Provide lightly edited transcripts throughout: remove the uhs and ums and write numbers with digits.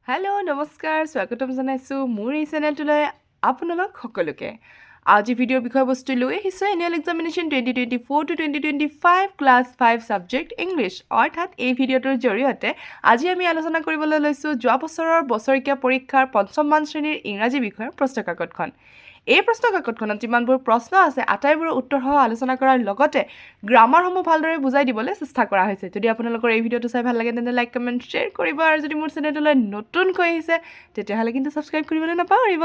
Hello' নমস্কাৰ স্বাগতম জনাইছোঁ মোৰ এই চেনেলটোলৈ আপোনালোক সকলোকে আজি ভিডিঅ'ৰ বিষয়বস্তু লৈ আহিছোঁ annual examination 2024 to 2025 class 5 subject English অৰ্থাৎ এই ভিডিঅ'টোৰ জৰিয়তে আজি আমি আলোচনা কৰিবলৈ লৈছোঁ যোৱা বছৰৰ বছৰেকীয়া পৰীক্ষাৰ পঞ্চমমান শ্ৰেণীৰ ইংৰাজী বিষয়ৰ প্ৰশ্নকাকতখন এই প্ৰশ্নকাকতখনত যিমানবোৰ প্ৰশ্ন আছে আটাইবোৰৰ উত্তৰসহ আলোচনা কৰাৰ লগতে গ্ৰামাৰসমূহ ভালদৰে বুজাই দিবলৈ চেষ্টা কৰা হৈছে যদি আপোনালোকৰ এই ভিডিঅ'টো চাই ভাল লাগে তেন্তে লাইক কমেণ্ট শ্বেয়াৰ কৰিব আৰু যদি মোৰ চেনেলটোলৈ নতুনকৈ আহিছে তেতিয়াহ'লে কিন্তু ছাবস্ক্ৰাইব কৰিবলৈ নাপাহৰিব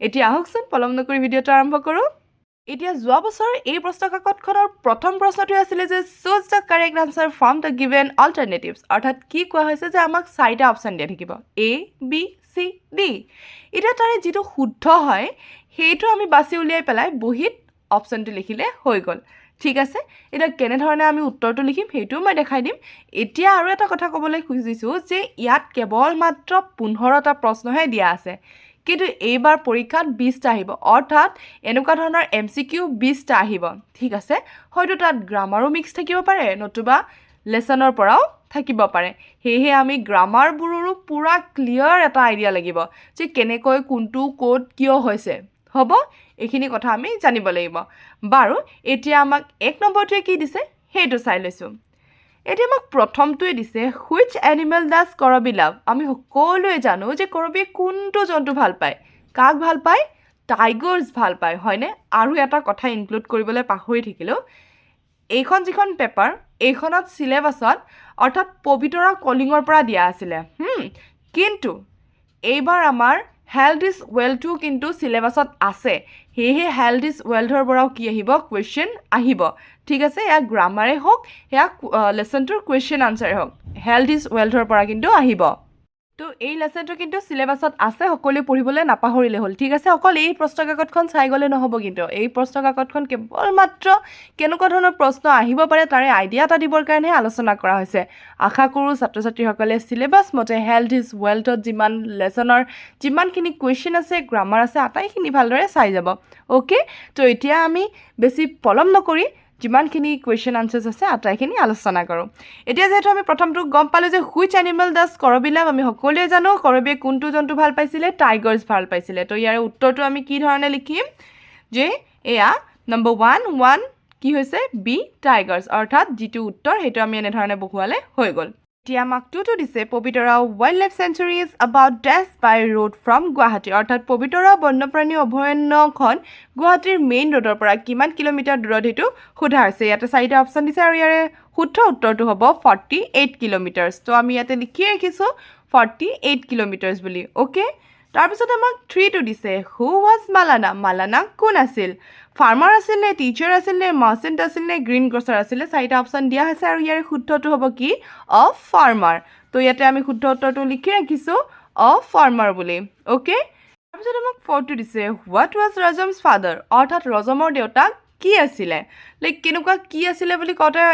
এতিয়া আহকচোন পলম নকৰি ভিডিঅ'টো আৰম্ভ কৰোঁ এতিয়া যোৱা বছৰ এই প্ৰশ্নকাকতখনৰ প্ৰথম প্ৰশ্নটো আছিলে যে choose the correct answer from the given alternatives অৰ্থাৎ কি কোৱা হৈছে যে আমাক চাৰিটা অপশ্যন দিয়া থাকিব এ বি চি ডি এতিয়া তাৰে যিটো শুদ্ধ হয় সেইটো আমি বাছি উলিয়াই পেলাই বহীত অপশ্যনটো লিখিলে হৈ গ'ল ঠিক আছে এতিয়া কেনেধৰণে আমি উত্তৰটো লিখিম সেইটোও মই দেখাই দিম এতিয়া আৰু এটা কথা ক'বলৈ খুজিছোঁ যে ইয়াত কেৱল মাত্ৰ 15টা প্ৰশ্নহে দিয়া আছে কিন্তু এইবাৰ পৰীক্ষাত 20টা আহিব অৰ্থাৎ এনেকুৱা ধৰণৰ MCQ 20টা আহিব ঠিক আছে হয়তো তাত গ্ৰামাৰো মিক্স থাকিব পাৰে নতুবা লেসনৰ পৰাও থাকিব পাৰে হেহে আমি গ্ৰামাৰবোৰৰো পুৰা ক্লিয়াৰ এটা আইডিয়া লাগিব যে কেনেকৈ কোনটো কোড কিয় হৈছে হ'ব এইখিনি কথা আমি জানিব লাগিব বাৰু এতিয়া আমাক এক নম্বৰটোৱে কি দিছে সেইটো চাই লৈছোঁ এতিয়া আমাক প্ৰথমটোৱে দিছে হুইচ এনিমেল ডাজ কৰবি লাভ আমি সকলোৱে জানো যে কৰবিয়ে কোনটো জন্তু ভাল পায় কাক ভাল পায় টাইগাৰ্ছ ভাল পায় হয়নে আৰু এটা কথা ইনক্লুড কৰিবলৈ পাহৰি থাকিলোঁ এইখন যিখন পেপাৰ এইখনত চিলেবাছত অৰ্থাৎ পবিতৰা কলিঙৰ পৰা দিয়া আছিলে কিন্তু এইবাৰ আমাৰ হেল্থ ইজ ৱেলথটো কিন্তু চিলেবাছত আছে সেয়েহে হেল্থ ইজ ৱেলথৰ পৰাও কি আহিব কুৱেশ্যন আহিব ঠিক আছে এয়া গ্ৰামাৰে হওক এয়া লেচনটোৰ কুৱেশ্যন আনচাৰে হওক হেল্থ ইজ ৱেলথৰ পৰা কিন্তু আহিব তো এই লেচনটো কিন্তু চিলেবাছত আছে সকলোৱে পঢ়িবলৈ নাপাহৰিলে হ'ল ঠিক আছে অকল এই প্ৰশ্নকাকতখন চাই গ'লে নহ'ব কিন্তু এই প্ৰশ্নকাকতখন কেৱল মাত্ৰ কেনেকুৱা ধৰণৰ প্ৰশ্ন আহিব পাৰে তাৰে আইডিয়া এটা দিবৰ কাৰণেহে আলোচনা কৰা হৈছে আশা কৰোঁ ছাত্ৰ ছাত্ৰীসকলে চিলেবাছ মতে হেল্থ ইজ ৱেলথত যিমান লেচনৰ যিমানখিনি কুৱেশ্যন আছে গ্ৰামাৰ আছে আটাইখিনি ভালদৰে চাই যাব অ'কে তো এতিয়া আমি বেছি পলম নকৰি যিমানখিনি কুৱেশ্যন আনচাৰ্ছ আছে আটাইখিনি আলোচনা কৰোঁ এতিয়া যিহেতু আমি প্ৰথমটো গম পালোঁ যে হুইচ এনিমেল ডাজ কৰবি লাভ আমি সকলোৱে জানো কৰবিয়ে কোনটো জন্তু ভাল পাইছিলে টাইগাৰ্ছ ভাল পাইছিলে তো ইয়াৰ উত্তৰটো আমি কি ধৰণে লিখিম যে এয়া নম্বৰ 1 কি হৈছে বি টাইগাৰ্ছ অৰ্থাৎ যিটো উত্তৰ সেইটো আমি এনেধৰণে বহুৱালে হৈ গ'ল এতিয়া আমাক টুটো দিছে Pobitora wild life sanctuary is about dash by road from Guwahati অৰ্থাৎ পবিতৰা বন্যপ্ৰাণী অভয়াৰণ্যখন গুৱাহাটীৰ মেইন ৰোডৰ পৰা কিমান কিলোমিটাৰ দূৰত সেইটো সোধা হৈছে ইয়াতে চাৰিটা অপশ্যন দিছে আৰু ইয়াৰে শুদ্ধ উত্তৰটো হ'ব 48 কিলোমিটাৰ্ছ তো আমি ইয়াতে লিখি ৰাখিছোঁ 48 কিলোমিটাৰ্ছ বুলি অ'কে তাৰপিছত আমাক 3টো দিছে হু ৱাজ মালানা কোন আছিল ফাৰ্মাৰ আছিল নে টিচাৰ আছিল নে মাৰ্চেণ্ট আছিল নে গ্ৰীণ গ্ৰচাৰ আছিলে চাৰিটা অপশ্যন দিয়া হৈছে আৰু ইয়াৰ শুদ্ধটো হ'ব কি অ ফাৰ্মাৰ তো ইয়াতে আমি শুদ্ধ উত্তৰটো লিখি ৰাখিছোঁ অ ফাৰ্মাৰ বুলি অ'কে তাৰপিছত আমাক 4টো দিছে হোৱাট ৱাজ ৰজমছ ফাদাৰ অৰ্থাৎ ৰজমৰ দেউতাক কি আছিলে লাইক কেনেকুৱা কি আছিলে বুলি কওঁতে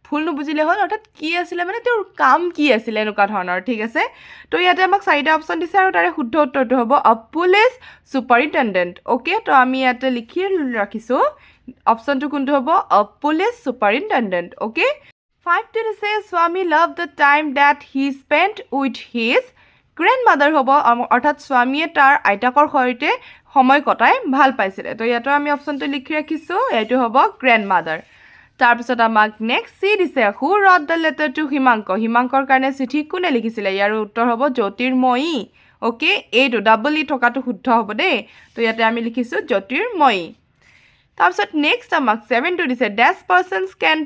ভুল নুবুজিলে হ'ল অৰ্থাৎ কি আছিলে মানে তেওঁৰ কাম কি আছিলে এনেকুৱা ধৰণৰ ঠিক আছে তো ইয়াতে আমাক চাৰিটা অপশ্যন দিছে আৰু তাৰে শুদ্ধ উত্তৰটো হ'ব আ পুলিচ ছুপাৰিণ্টেণ্ডেণ্ট অ'কে তো আমি ইয়াতে লিখি ৰাখিছোঁ অপশ্যনটো কোনটো হ'ব আ পুলিচ ছুপাৰিণ্টেণ্ডেণ্ট অ'কে 5টো দিছে স্বামী love the time date he spent with his grand mother হ'ব অৰ্থাৎ স্বামীয়ে তাৰ আইতাকৰ সৈতে সময় কটাই ভাল পাইছিলে তো ইয়াতো আমি অপশ্যনটো লিখি ৰাখিছোঁ এইটো হ'ব গ্ৰেণ্ড মাদাৰ তাৰপিছত আমাক নেক্সট চি দিছে হু ৰট দ্য লেটাৰ টু হিমাংকৰ কাৰণে চিঠি কোনে লিখিছিলে ইয়াৰ উত্তৰ হ'ব জ্যোতিৰ্ময়ী অ'কে এইটো ডাবল ই থকাটো শুদ্ধ হ'ব দেই তো ইয়াতে আমি লিখিছোঁ জ্যোতিৰ্ময়ী তাৰপিছত নেক্সট আমাক 7টো দিছে these persons can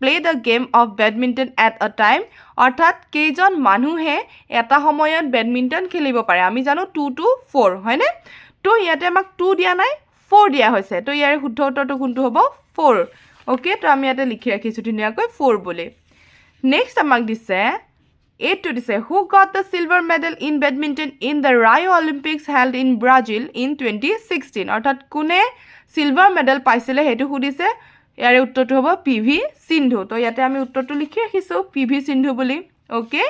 play the game of badminton at a time অৰ্থাৎ কেইজন মানুহে এটা সময়ত বেডমিণ্টন খেলিব পাৰে আমি জানো 2 to 4 হয়নে তো ইয়াতে আমাক 2 দিয়া নাই 4 দিয়া হৈছে তো ইয়াৰে শুদ্ধ উত্তৰটো কোনটো হ'ব 4 অ'কে তো আমি ইয়াতে লিখি ৰাখিছোঁ ধুনীয়াকৈ 4 বুলি নেক্সট আমাক দিছে 8টো দিছে who got the silver medal in badminton in the Rio Olympics held in Brazil ইন 2016 অৰ্থাৎ কোনে চিলভাৰ মেডেল পাইছিলে সেইটো সুধিছে ইয়াৰে উত্তৰটো হ'ব PV সিন্ধু তো ইয়াতে আমি উত্তৰটো লিখি ৰাখিছোঁ PV সিন্ধু বুলি অ'কে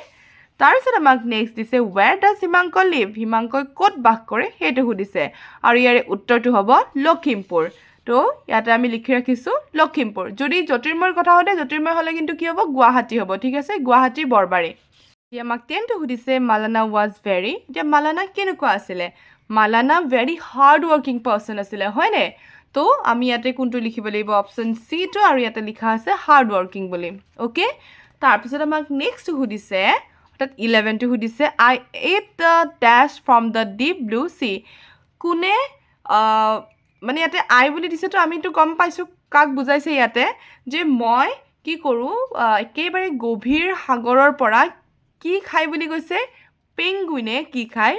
তাৰপিছত আমাক নেক্সট দিছে ৱেৰ ডাজ হিমাংক লিভ হিমাংকই ক'ত বাস কৰে সেইটো সুধিছে আৰু ইয়াৰে উত্তৰটো হ'ব লখিমপুৰ তো ইয়াতে আমি লিখি ৰাখিছোঁ লখিমপুৰ যদি জ্যোতিৰ্ময়ৰ কথা সোধে জ্যোতিৰ্ময় হ'লে কিন্তু কি হ'ব গুৱাহাটী হ'ব ঠিক আছে গুৱাহাটী বৰবাৰী আমাক 10টো সুধিছে মালানা was very এতিয়া মালানা কেনেকুৱা আছিলে মালানা very hard working person আছিলে হয়নে তো আমি ইয়াতে কোনটো লিখিব লাগিব অপচন সি টো আৰু ইয়াতে লিখা আছে হাৰ্ড ওয়াৰ্কিং বুলি ওকে তাৰপিছত আমাক নেক্সট সুধিছে অৰ্থাৎ 11 টো সুধিছে I ate the dash from the deep blue sea কোনে মানে ইয়াতে আই বুলি দিছে তো আমি তো গম পাইছো কাক বুজাইছে ইয়াতে যে মই কি কৰো একেবাৰে গভীৰ সাগৰৰ পৰা কি খাই বুলি কৈছে পেঙ্গুইনে কি খায়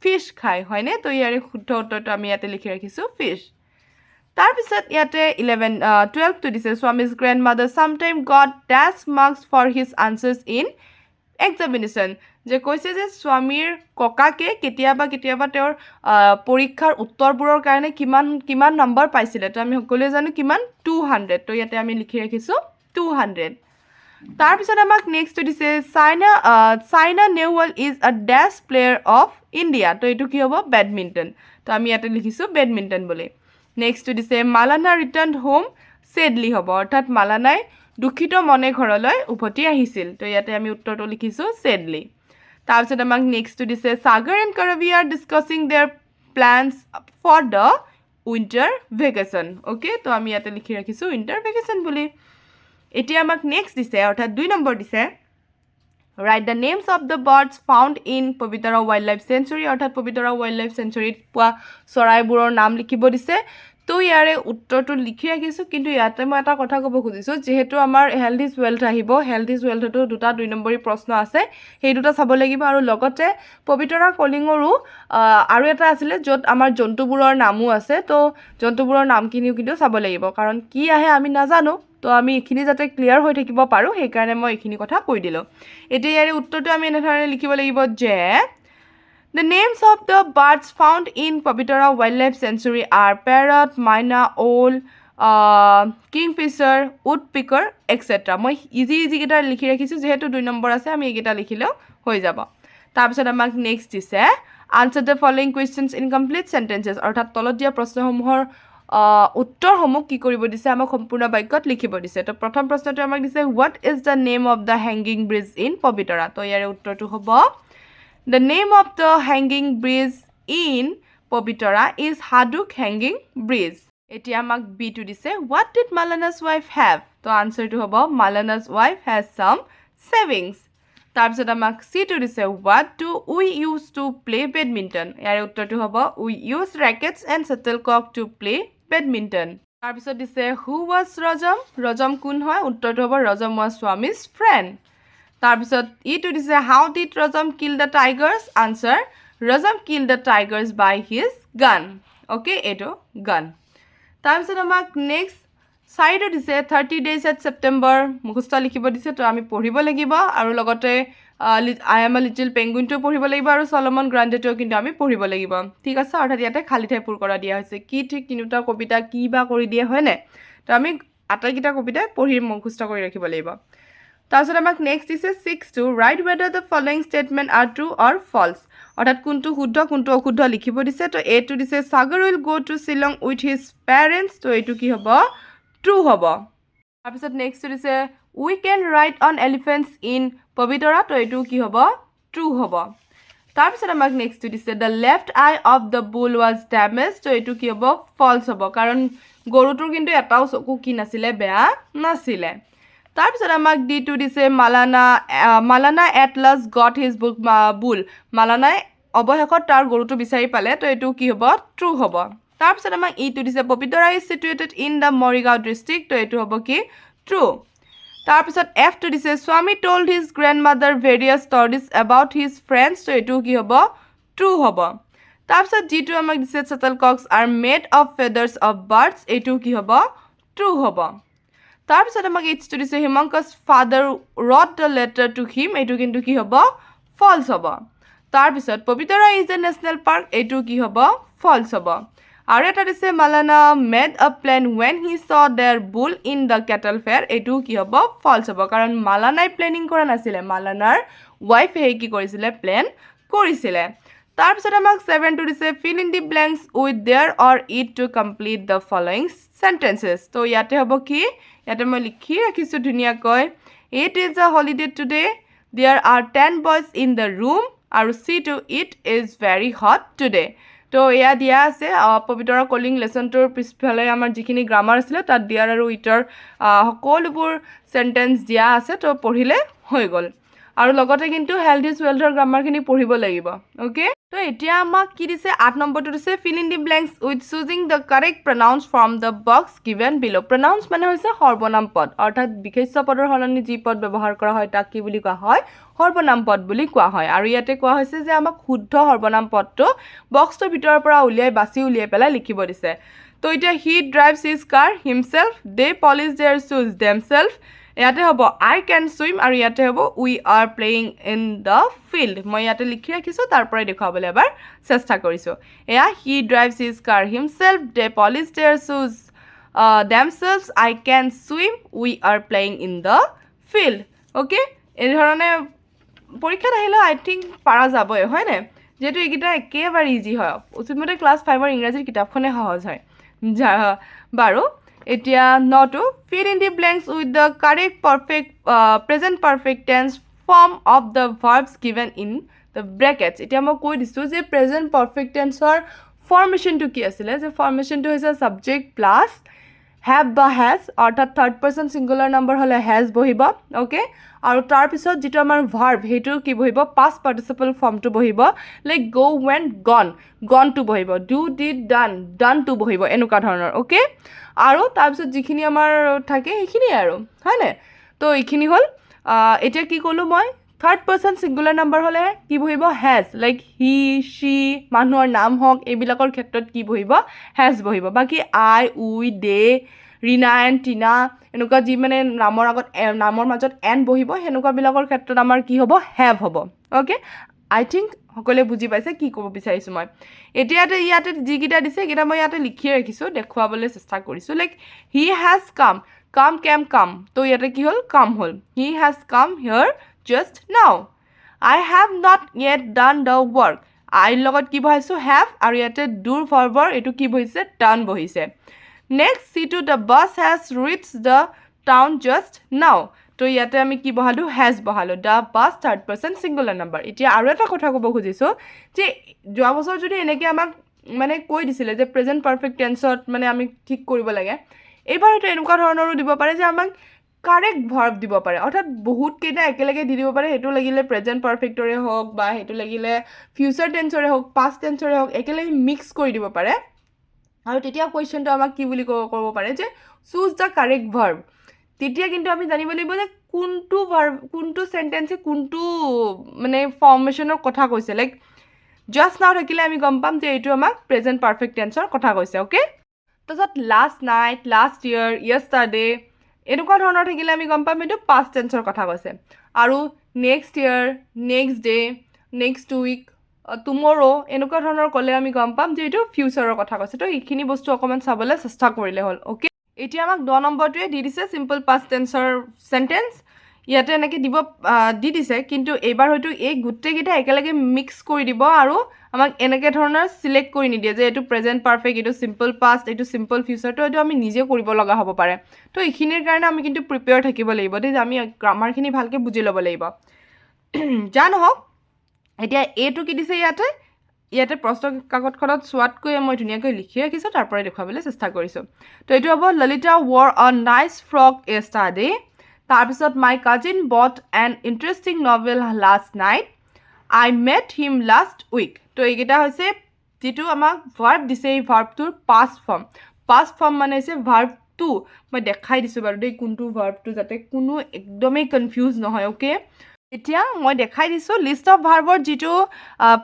ফিশ খায় হয়নে তো ইয়াৰে শুদ্ধ উত্তৰটো আমি ইয়াতে লিখি ৰাখিছো ফিশ তাৰপিছত ইয়াতে 12 টো দিছে স্বামী's grandmother sometime got dash marks for his answers in examination যে কৈছে যে স্বামীৰ ককাকে কেতিয়াবা তেওঁৰ পৰীক্ষাৰ উত্তৰবোৰৰ কাৰণে কিমান নম্বৰ পাইছিলে তো আমি সকলোৱে জানো কিমান 200 তো ইয়াতে আমি লিখি ৰাখিছো 200 তাৰপিছত আমাক নেক্সট দিছে Saina Nehwal is a dash player of India তো এইটো কি হ'ব বেডমিণ্টন তো আমি ইয়াতে লিখিছো বেডমিণ্টন বুলি নেক্সট দিছে মালানা ৰিটাৰ্ণ হোম সেডলি হ'ব অৰ্থাৎ মালানাই দুখিত মনে ঘৰলৈ উভতি আহিছিল তো ইয়াতে আমি উত্তৰটো লিখিছো সেডলি তাৰপিছত আমাক নেক্সট দিছে Sagar and Korobi are discussing their plans for the winter vacation okay তো আমি ইয়াতে লিখি ৰাখিছো উইন্টাৰ ভেকেশন বুলি এতিয়া আমাক নেক্সট দিছে অৰ্থাৎ 2 নম্বৰ দিছে write the names of the birds found in Pavitara Wildlife Sanctuary অৰ্থাৎ পবিতৰা Wildlife Sanctuary পোৱা চৰাইবোৰৰ নাম লিখিব দিছে তো ইয়াৰে উত্তৰটো লিখি ৰাখিছো কিন্তু ইয়াতে মই এটা কথা ক'ব খুজিছো যেহেতু আমাৰ হেলথ ইজ ওয়েলথ আহিব হেলথ ইজ ওয়েলথটো দুটা 2 নম্বৰী প্ৰশ্ন আছে সেই দুটা চাব লাগিব আৰু লগতে পবিতৰা কলিঙৰো আৰু এটা আছিল য'ত আমাৰ জন্তুবোৰৰ নামও আছে তো জন্তুবোৰৰ নামখিনিও কিন্তু চাব লাগিব কাৰণ কি আহে আমি নাজানো তো আমি এখিনি যাতে ক্লিয়াৰ হৈ থাকিব পাৰো সেই কাৰণে মই এখিনি কথা কৈ দিলো এতিয়া ইয়াৰে উত্তৰটো আমি এনেধৰণে লিখিব লাগিব যে The names of the birds found in Pavitara Wildlife Sanctuary are parrot, myna, owl, kingfisher, woodpecker, etc. মই ইজি কেইটা লিখি ৰাখিছো যেহেতু 2 নম্বৰ আছে আমি এইকেইটা লিখিলেও হৈ যাব তাৰপিছত আমাক নেক্সট দিছে answer the following questions in complete sentences অৰ্থাৎ তলত দিয়া প্ৰশ্নসমূহৰ উত্তৰসমূহ কি কৰিব দিছে আমাক সম্পূৰ্ণ বাক্যত লিখিব দিছে তো প্ৰথম প্ৰশ্নটো আমাক দিছে what is the name of the hanging bridge in Pavitara তো ইয়াৰে উত্তৰটো হ'ব The name of the hanging bridge in Pavitara is Haduk Hanging Bridge. Etia amak B to dise. What did Malana's wife have? To answer to hobo Malana's wife has some savings. Tarpisot amak C to dise. What do we use to play badminton? Yare uttor to hobo we use rackets and shuttlecock to play badminton. Tarpisot dise. Who was Rajam? Rajam kun hoy uttor to hobo Rajam was Swami's friend. তাৰপিছত ইটো দিছে how did Rajam kill the tigers answer Rajam killed the tigers by his gun okay eto gun তাৰপিছত আমাক next side দিছে 30 days at September মুখস্থ লিখিব দিছে তো আমি পঢ়িব লাগিব আৰু লগতে I am a little penguin to পঢ়িব লাগিব আৰু Solomon Grundy to কিন্তু আমি পঢ়িব লাগিব ঠিক আছে অৰ্থাৎ ইয়াতে খালি ঠাই পূৰ কৰা দিয়া হৈছে কি ঠিক তিনিটা কবিতা কি বা কৰি দিয়া হয় নে তো আমি আটাইকেইটা কবিতা পঢ়ি মুখস্থ কৰি ৰাখিব লাগিব তাৰপিছত আমাক নেক্সট দিছে 6 to write whether the following statement are true or false অৰ্থাৎ কোনটো শুদ্ধ কোনটো অশুদ্ধ লিখিব দিছে তো এটো দিছে Sagar will go to Shillong with his parents তো এটো কি হ'ব true হ'ব তাৰপিছত নেক্সট দিছে we can ride on elephants in Pavitara তো এটো কি হ'ব true হ'ব তাৰপিছত আমাক নেক্সট দিছে the left eye of the bull was damaged তো এটো কি হ'ব false হ'ব কাৰণ গৰুটোৰ কিন্তু এটাও চকু কি নাছিলে বেয়া নাছিলে তাৰপিছত আমাক D2 দিছে মালানা at last got his bull মালানাই অবশেষত তাৰ গৰুটো বিচাৰি পালে তো এটো কি হ'ব ট্ৰু হ'ব তাৰপিছত আমাক E2 দিছে Pavitara is situated in the Morigaon district তো এটো হ'ব কি ট্ৰু তাৰপিছত F2 দিছে Swami told his grandmother various stories about his friends তো এটো কি হ'ব ট্ৰু হ'ব তাৰপিছত G2 আমাক দিছে shuttlecocks are made of feathers of birds এটো কি হ'ব ট্ৰু হ'ব তাৰপিছত আমাক H2 দিছে Himanka's father wrote the letter to him এটো কিন্তু কি হ'ব false হ'ব তাৰপিছত Pavitara is a national park এটো কি হ'ব false হ'ব আৰু এটা দিছে Malana made a plan when he saw their bull in the cattle fair এটো কি হ'ব false হ'ব কাৰণ মালানাই প্ল্যানিং কৰা নাছিলে মালানাৰ ওয়াইফ হে কি কৰিছিলে প্ল্যান কৰিছিলে তাৰপিছত আমাক 7 to দিছে fill in the blanks with there or it to complete the following sentences তো ইয়াতে হ'ব কি ইয়াতে মই লিখি ৰাখিছো ধুনিয়াকৈ it is a holiday today there are 10 boys in the room আৰু see to it is very hot today তো এয়া দিয়া আছে পবিতৰা কলিং লেসনটোৰ পিছফালে আমাৰ যিখিনি গ্ৰামাৰ আছিল তাত দিয়াৰ আৰু ইটৰ সকলোবোৰ সেন্টেন্স দিয়া আছে তো পঢ়িলে হৈ গল আৰু লগতে কিন্তু হেল্থ ইজ ৱেলথৰ গ্ৰামাৰখিনি পঢ়িব লাগিব ওকে তো এতিয়া আমাক কি দিছে 8 নম্বৰটো দিছে fill in the blanks with choosing the correct pronouns from the box given below pronouns মানে হৈছে সৰ্বনাম পদ অৰ্থাৎ বিশেষ্য পদৰ সলনি যি পদ ব্যৱহাৰ কৰা হয় তাক কি বুলি কোৱা হয় সৰ্বনাম পদ বুলি কোৱা হয় আৰু ইয়াতে কোৱা হৈছে যে আমাক শুদ্ধ সৰ্বনাম পদটো বক্সটোৰ ভিতৰৰ পৰা বাছি উলিয়াই পেলাই লিখিব দিছে তো এতিয়া he drives his car himself they polish their shoes themselves ইয়াতে হ'ব I can swim আৰু ইয়াতে হ'ব we are playing in the field মই ইয়াতে লিখি ৰাখিছো তাৰ পৰাই দেখাবলৈ এবাৰ চেষ্টা কৰিছো এয়া he drives his car himself they polish their shoes themselves I can swim we are playing in the field okay এই ধৰণে পৰীক্ষাত আহিলে I think পাৰা যাবই হয় না যেটো এইকিটা একেবাৰে ইজি হয় উচিতমতে ক্লাস 5 ৰ ইংৰাজী কিতাপখনে সহজ হয় বাৰু এতিয়া নটো fill in the blanks with the correct present perfect tense form of the verbs given in the brackets এতিয়া মই কৈ দিছো যে present perfect tense ৰ formation টো কি আছিল যে formation টো হৈছে subject plus have বা has অৰ্থাৎ third person singular number হলে has বহিব ওকে আৰু তাৰ পিছত যেটো আমাৰ verb হেটো কি বহিব past participle form টো বহিব like go went gone টো বহিব do did done টো বহিব এনেকুৱা ধৰণৰ ওকে আৰু তাৰ পিছত যিখিনি আমাৰ থাকে সেইখিনি আৰু হয়নে তো এইখিনি হল এতিয়া কি কলো মই third person singular number হলে কি বহিব has like he she মানুহৰ নাম হক এইবিলাকৰ ক্ষেত্ৰত কি বহিব has বহিব বাকি I we they Rina and Tina এনেকুৱা যি মানে নামৰ মাজত n বহিব হেনেকুৱা বিলাকৰ ক্ষেত্ৰত আমাৰ কি হ'ব have হ'ব ওকে I think সকলে বুজি পাইছে কি ক'ব বিচাৰিছো মই এতিয়াতে ইয়াতে যি কিটা দিছে কিটা মই ইয়াতে লিখি ৰাখিছো দেখুৱাবলৈ চেষ্টা কৰিছো লাইক he has come তো ইয়াতে কি হল come hall he has come here just now I have not yet done the work I লগত কি বহাইছো have আৰু ইয়াতে do verb এটো কি বহিছে done বহিছে next see to the bus has reached the town just now তো ইয়াতে আমি কি বহালো has বহালো the bus third person singular number এতিয়া আৰু এটা কথা ক'ব খুজিছো যে যোৱা বছৰ যদি এনেকে আমাক মানে কৈ দিছিলে যে present perfect tense মানে আমি ঠিক কৰিব লাগে এবাৰ এটা এনেকুৱা ধৰণৰো দিব পাৰে যে আমাক কাৰেক্ট ভাৰ্ব দিব পাৰে অৰ্থাৎ বহুত কেইটা একেলগে দি দিব পাৰে হেতু লাগিলে প্ৰেজেন্ট পাৰফেক্টৰে হওক বা হেতু লাগিলে ফিউচাৰ টেন্সৰে হওক পাষ্ট টেন্সৰে হওক একেলগে মিক্স কৰি দিব পাৰে আৰু তেতিয়া কোৱেশ্চনটো আমাক কি বুলি ক'ব পাৰে যে চুজ দা কারেক্ট ভার্ব তেতিয়া কিন্তু আমি জানিব লাগিব যে কোনটো ভার্ব কোনটো সেন্টেন্সে কোনটো মানে ফৰ্মেশনৰ কথা কৈছে লাইক জাস্ট নাও থাকিলে আমি গম পাম যে এটো আমাক প্ৰেজেন্ট পাৰফেক্ট টেন্সৰ কথা কৈছে ওকে তছত last night last year yesterday এনেকুৱা ধৰণৰ থাকিলে আমি গম পাম এটো পাষ্ট টেন্সৰ কথা কৈছে আৰু next year next day next week tomorrow এনেকুৱা ধৰণৰ কলে আমি গম পাম যে এটো ফিউচাৰৰ কথা কৈছে তো এইখিনি বস্তু অকমান চাবলৈ চেষ্টা কৰিলে হ'ল ওকে এতিয়া আমাক 2 নম্বৰটোৱে দি দিছে সিম্পল পাষ্ট টেন্সৰ সেন্টেন্স ইয়াতে এনেকে দিব দি দিছে কিন্তু এবাৰ হয়তো এই গুটে গিটা একেলগে মিক্স কৰি দিব আৰু আমাক এনেকে ধৰণৰ সিলেক্ট কৰি নিদিয়ে যে এটো প্ৰেজেন্ট পাৰফেক্ট এটো সিম্পল পাষ্ট এটো সিম্পল ফিউচাৰ তো এটো আমি নিজে কৰিব লগা হ'ব পাৰে তো এইখিনিৰ কাৰণে আমি কিন্তু প্ৰিপেয়াৰ থাকিব লাগিব যে আমি গ্ৰামাৰখিনি ভালকে বুজি ল'ব লাগিব জানো হক এতিয়া এটো কি দিছে ইয়াতে প্ৰশ্ন কাকতখনত সোৱাতকৈ মই ধুনিয়াকৈ লিখি ৰাখিছো তাৰ পৰাই দেখাবলৈ চেষ্টা কৰিছো তো এটো হ'ব Lalita wore a nice frock yesterday তাৰ পিছত my cousin bought an interesting novel last night I met him last week তো এইকেইটা হৈছে যেটো আমাক verb দিছে এই verbটোৰ past form মানে হৈছে verb to মই দেখাই দিছো বাৰু দেই কোনটো verb to যাতে কোনো একদমই কনফিউজ নহয় ওকে এতিয়া মই দেখাই দিছো লিষ্ট অফ ভাৰ্বৰ যেটো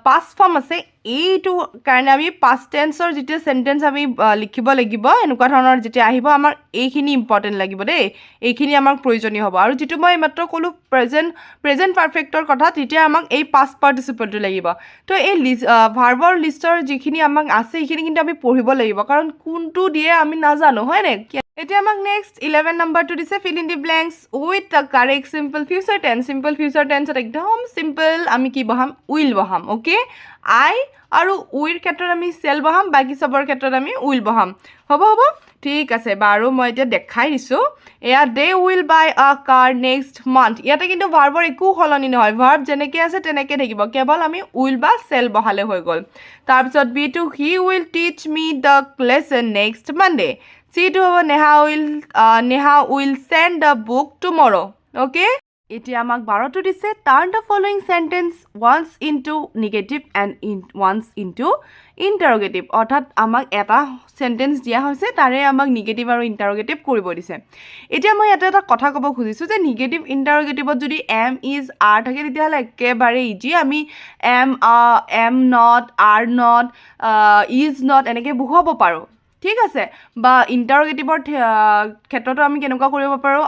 পাষ্ট ফৰ্ম আছে এইটো কাৰণে আমি পাষ্ট টেন্সৰ যেটো সেন্টেন্স আমি লিখিব লাগিব এনেকুৱা ধৰণৰ যেটো আহিব আমাৰ এইখিনি ইম্পৰ্টেন্ট লাগিব দেই এইখিনি আমাক প্ৰয়োজনীয় হ'ব আৰু যেটো মই মাত্ৰ কলো প্ৰেজেন্ট পাৰফেক্টৰ কথা তেতিয়া আমাক এই পাষ্ট পাৰ্টিসিপলটো লাগিব তো এই ভাৰ্বৰ লিষ্টৰ যিখিনি আমাক আছে এইখিনি কিন্তু আমি পঢ়িব লাগিব কাৰণ কোনটো দিয়ে আমি নাজানো হয় নে এতিয়া আমাক নেক্সট 11 নম্বৰটো দিছে fill in the blanks with the correct simple future tense একদম সিম্পল আমি কি বহাম will বহাম ওকে I আৰু will ক্ষেত্ৰত আমি shall বহাম বাকি সবৰ ক্ষেত্ৰত আমি will বহাম হ'ব ঠিক আছে বাৰু মই এতিয়া দেখাই দিছোঁ এয়া দে উইল বাই আ কাৰ নেক্সট মান্থ ইয়াতে কিন্তু ভাৰ্বৰ একো সলনি নহয় ভাৰ্ব যেনেকৈ আছে তেনেকৈ থাকিব কেৱল আমি উইল বা চেল বহালে হৈ গ'ল তাৰপিছত বিটো he will teach me the lesson next Monday চিটো হ'ব Neha will send the book tomorrow' okay এতিয়া আমাক 12টো দিছে turn the following sentence ones into negative and ones into interrogative অৰ্থাৎ আমাক এটা চেণ্টেন্স দিয়া হৈছে তাৰে আমাক নিগেটিভ আৰু ইণ্টাৰগেটিভ কৰিব দিছে এতিয়া মই ইয়াতে এটা কথা ক'ব খুজিছোঁ যে নিগেটিভ ইণ্টাৰগেটিভত যদি এম ইজ আৰ থাকে তেতিয়াহ'লে একেবাৰে ইজি আমি am not are not is not এনেকৈ বহুৱাব পাৰোঁ ঠিক আছে বা ইণ্টাৰগেটিভৰ ক্ষেত্ৰতো আমি কেনেকুৱা কৰিব পাৰোঁ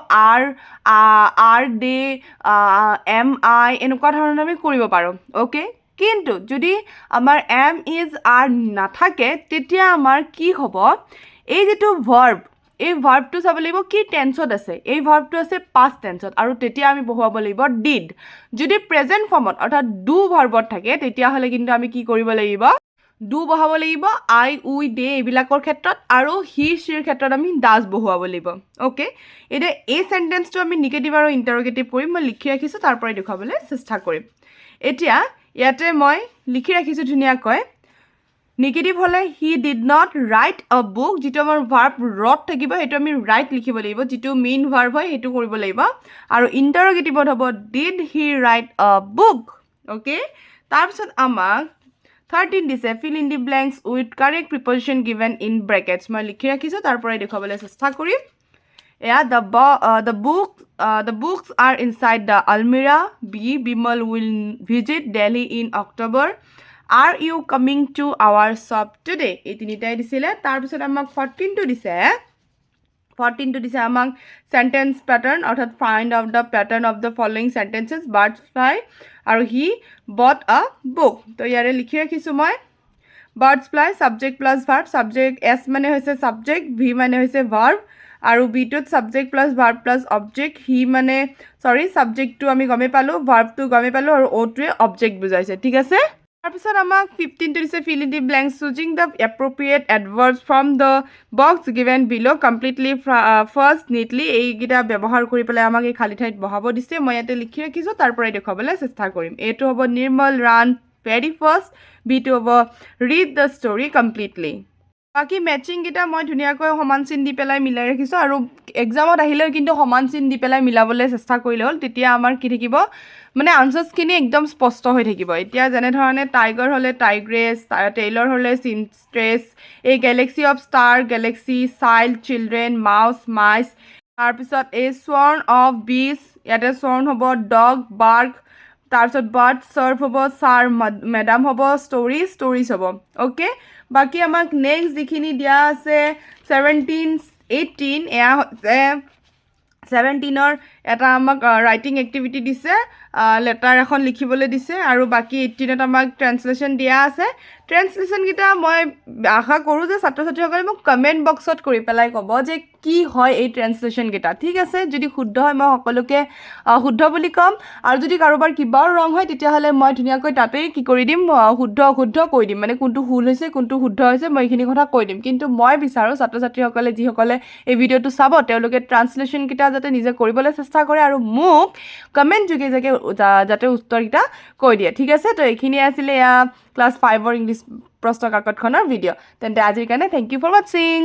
আৰ দে এম আই এনেকুৱা ধৰণৰ আমি কৰিব পাৰোঁ অ'কে কিন্তু যদি আমাৰ এম ইজ আৰ নাথাকে তেতিয়া আমাৰ কি হ'ব এই যিটো ভাৰ্ব এই ভাৰ্বটো চাব লাগিব কি টেন্সত আছে এই ভাৰ্বটো আছে পাষ্ট টেন্সত আৰু তেতিয়া আমি বহুৱাব লাগিব ডিড যদি প্ৰেজেণ্ট ফৰ্মত অৰ্থাৎ ডু ভাৰ্বত থাকে তেতিয়াহ'লে কিন্তু আমি কি কৰিব লাগিব ডু বহাব লাগিব আই উই দে এইবিলাকৰ ক্ষেত্ৰত আৰু হি চিৰ ক্ষেত্ৰত আমি ডাজ বহুৱাব লাগিব অ'কে এতিয়া এই চেণ্টেন্সটো আমি নিগেটিভ আৰু ইণ্টাৰগেটিভ কৰিম মই লিখি ৰাখিছোঁ তাৰ পৰাই দেখুৱাবলৈ চেষ্টা কৰিম এতিয়া ইয়াতে মই লিখি ৰাখিছোঁ ধুনীয়াকৈ নিগেটিভ হ'লে he did not right a book যিটো আমাৰ ভাৰ্ব ৰট থাকিব সেইটো আমি ৰাইট লিখিব লাগিব যিটো মেইন ভাৰ্ব হয় সেইটো কৰিব লাগিব আৰু ইণ্টাৰগেটিভত হ'ব did he write a book okay তাৰপিছত আমাক 13 দিছে fill in the blanks with correct preposition given in brackets মই লিখি ৰাখিছোঁ তাৰ পৰাই দেখুৱাবলৈ চেষ্টা কৰিম এয়া the books are inside the almirah Bimal will visit Delhi in October are you coming to our shop today এই তিনিটাই দিছিলে তাৰপিছত আমাক 14টো দিছে আমাক চেণ্টেন্স পেটাৰ্ণ অৰ্থাৎ find out the pattern of the following sentences birds fly আৰু হি বট আ বুক তো ইয়াৰে লিখি ৰাখিছোঁ মই birds fly subject plus verb subject S মানে হৈছে ছাবজেক্ট ভি মানে হৈছে ভাৰ্ব আৰু বিটোত subject plus verb plus object ছাবজেক্টটো আমি গমেই পালোঁ ভাৰ্বটো গমেই পালোঁ আৰু অ'টোৱে অবজেক্ট বুজাইছে ঠিক আছে তাৰপিছত আমাক 15টো দিছে fill in the blanks choosing the appropriate adverbs from the box given below' completely first neatly এইকেইটা ব্যৱহাৰ কৰি পেলাই আমাক এই খালী ঠাইত বহাব দিছে মই ইয়াতে লিখি ৰাখিছোঁ তাৰ পৰাই দেখুৱাবলৈ চেষ্টা কৰিম এইটো হ'ব নিৰ্মল ৰান ভেৰি ফাৰ্ষ্ট বিটো হ'ব ৰিড দ্য ষ্টৰি কমপ্লিটলি বাকী মেচিংকেইটা মই ধুনীয়াকৈ সমান চিন দি পেলাই মিলাই ৰাখিছোঁ আৰু এক্সামত আহিলেও কিন্তু সমান চিন দি পেলাই মিলাবলৈ চেষ্টা কৰিলে হ'ল তেতিয়া আমাৰ কি থাকিব মানে আনচাৰ্ছখিনি একদম স্পষ্ট হৈ থাকিব এতিয়া যেনেধৰণে টাইগাৰ হ'লে টাইগ্ৰেছ টেইলৰ হ'লে চিমষ্ট্ৰেছ এই galaxy of star galaxy child children mouse mice তাৰপিছত এই স্বৰ্ণ অফ বিচ ইয়াতে স্বৰ্ণ হ'ব ডগ বাৰ্গ তাৰপিছত বাৰ্ড চাৰ্ভ হ'ব ছাৰ মেডাম হ'ব ষ্টৰিজ হ'ব অ'কে বাকী আমাক নেক্সট যিখিনি দিয়া আছে 17-18 এয়া হৈছে 17ৰ এটা আমাক ৰাইটিং এক্টিভিটি দিছে লেটাৰ এখন লিখিবলৈ দিছে আৰু বাকী 18ত আমাক ট্ৰেন্সলেশ্যন দিয়া আছে ট্ৰেন্সলেশ্যনকেইটা মই আশা কৰোঁ যে ছাত্ৰ ছাত্ৰীসকলে মোক কমেণ্ট বক্সত কৰি পেলাই ক'ব যে কি হয় এই ট্ৰেন্সলেশ্যনকেইটা ঠিক আছে যদি শুদ্ধ হয় মই সকলোকে শুদ্ধ বুলি ক'ম আৰু যদি কাৰোবাৰ কিবাও ৰং হয় তেতিয়াহ'লে মই ধুনীয়াকৈ তাতেই কি কৰি দিম শুদ্ধ অশুদ্ধ কৈ দিম মানে কোনটো ভুল হৈছে কোনটো শুদ্ধ হৈছে মই এইখিনি কথা কৈ দিম কিন্তু মই বিচাৰোঁ ছাত্ৰ ছাত্ৰীসকলে যিসকলে এই ভিডিঅ'টো চাব তেওঁলোকে ট্ৰান্সলেশ্যনকেইটা যাতে নিজে কৰিবলৈ চেষ্টা কৰে আৰু মোক কমেণ্ট যোগে যাতে উত্তৰকেইটা কৈ দিয়ে ঠিক আছে তো এইখিনি আছিলে ক্লাছ 5ৰ ইংলিছ প্ৰশ্ন কাকতখনৰ ভিডিঅ' তেন্তে আজিৰ কাৰণে থেংক ইউ ফৰ ৱাচিং